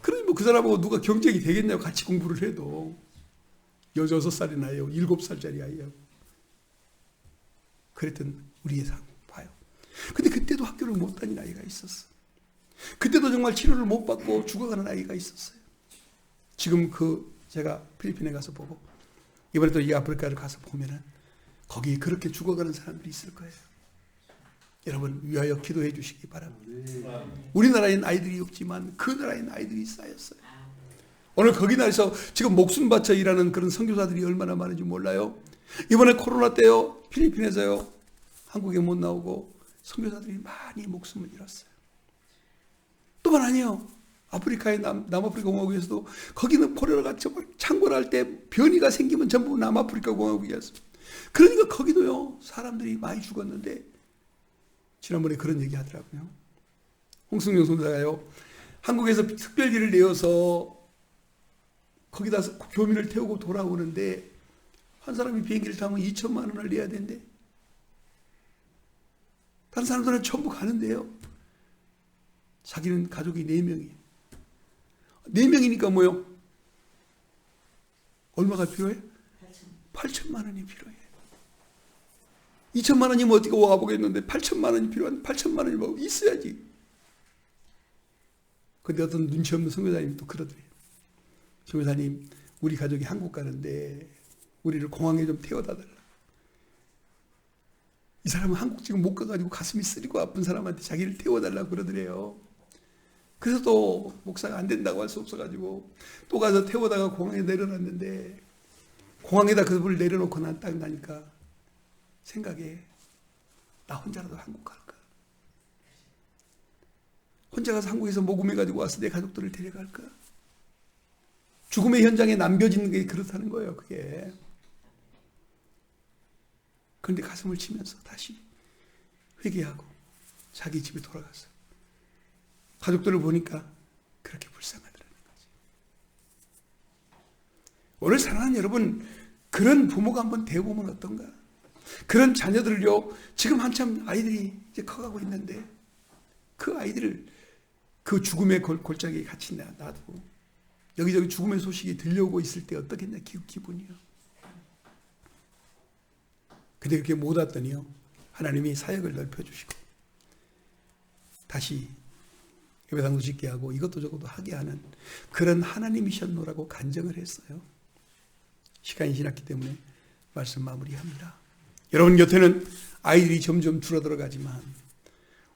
그러니 뭐 그 사람하고 누가 경쟁이 되겠냐고, 같이 공부를 해도. 16살의 나이요, 7살짜리 아이요. 그랬던 우리의 삶 봐요. 근데 그때도 학교를 못 다닌 아이가 있었어. 그때도 정말 치료를 못 받고 죽어가는 아이가 있었어요. 지금 제가 필리핀에 가서 보고, 이번에 또 이 아프리카를 가서 보면은 거기 그렇게 죽어가는 사람들이 있을 거예요. 여러분 위하여 기도해 주시기 바랍니다. 우리나라에는 아이들이 없지만 그 나라에는 아이들이 쌓였어요. 오늘 거기 나라에서 지금 목숨 바쳐 일하는 그런 선교사들이 얼마나 많은지 몰라요. 이번에 코로나 때요, 필리핀에서요, 한국에 못 나오고 선교사들이 많이 목숨을 잃었어요. 또만 아니요, 아프리카의 남아프리카 공화국에서도 거기는 코로나가 정말 창궐할 때 변이가 생기면 전부 남아프리카 공화국이었어요. 그러니까 거기도요, 사람들이 많이 죽었는데, 지난번에 그런 얘기 하더라고요. 홍승용 선사가요, 한국에서 특별기를 내어서 거기다 교민을 태우고 돌아오는데 한 사람이 비행기를 타면 2천만 원을 내야 된대. 다른 사람들은 전부 가는데요, 자기는 가족이 4명이에요. 4명이니까 뭐요? 얼마가 필요해? 8천만 원이 필요해. 2천만 원이면 어떻게 와보겠는데 8천만 원이 필요한 8천만 원이 뭐 있어야지. 근데 어떤 눈치 없는 선교사님이 또 그러더래요. 선교사님, 우리 가족이 한국 가는데 우리를 공항에 좀 태워다 달라. 이 사람은 한국 지금 못 가가지고 가슴이 쓰리고 아픈 사람한테 자기를 태워달라고 그러더래요. 그래서 또 목사가 안 된다고 할 수 없어가지고 또 가서 태워다가 공항에 내려놨는데, 공항에다 그분을 내려놓고 난 딱 나니까 생각에, 나 혼자라도 한국 갈까? 혼자 가서 한국에서 모금해가지고 와서 내 가족들을 데려갈까? 죽음의 현장에 남겨지는 게 그렇다는 거예요, 그게. 그런데 가슴을 치면서 다시 회개하고 자기 집에 돌아갔어요. 가족들을 보니까 그렇게 불쌍하더라는 거지. 오늘 사랑하는 여러분, 그런 부모가 한번 되어보면 어떤가? 그런 자녀들을요, 지금 한참 아이들이 이제 커가고 있는데, 그 아이들을 그 죽음의 골짜기에 같이 놔두고 여기저기 죽음의 소식이 들려오고 있을 때 어떻겠냐, 기분이요. 근데 그렇게 못 왔더니요, 하나님이 사역을 넓혀주시고 다시 예배당도 짓게 하고 이것도 저것도 하게 하는 그런 하나님이셨노라고 간증을 했어요. 시간이 지났기 때문에 말씀 마무리합니다. 여러분 곁에는 아이들이 점점 줄어들어가지만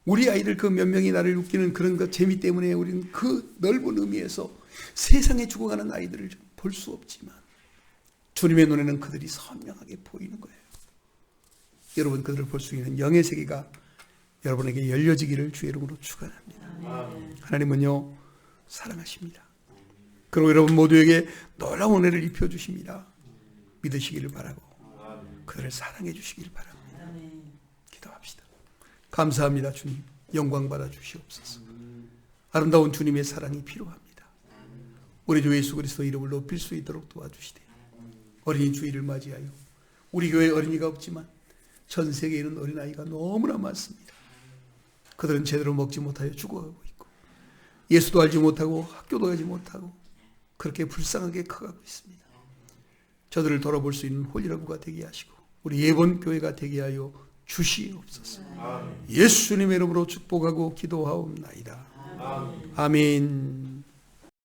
우리 아이들 그 몇 명이 나를 웃기는 그런 것 재미 때문에 우리는 그 넓은 의미에서 세상에 죽어가는 아이들을 볼 수 없지만 주님의 눈에는 그들이 선명하게 보이는 거예요. 여러분 그들을 볼 수 있는 영의 세계가 여러분에게 열려지기를 주의 이름으로 축원합니다. 하나님은요 사랑하십니다. 그리고 여러분 모두에게 놀라운 은혜를 입혀주십니다. 믿으시기를 바라고 그들을 사랑해 주시기를 바랍니다. 기도합시다. 감사합니다. 주님, 영광 받아 주시옵소서. 아름다운 주님의 사랑이 필요합니다. 우리 주 예수 그리스도 이름을 높일 수 있도록 도와주시되, 어린이 주일을 맞이하여 우리 교회에 어린이가 없지만 전 세계에는 어린아이가 너무나 많습니다. 그들은 제대로 먹지 못하여 죽어가고 있고 예수도 알지 못하고 학교도 가지 못하고 그렇게 불쌍하게 커가고 있습니다. 저들을 돌아볼 수 있는 홀리러브가 되게 하시고 우리 예본 교회가 되게 하여 주시옵소서. 예수님의 이름으로 축복하고 기도하옵나이다. 아멘.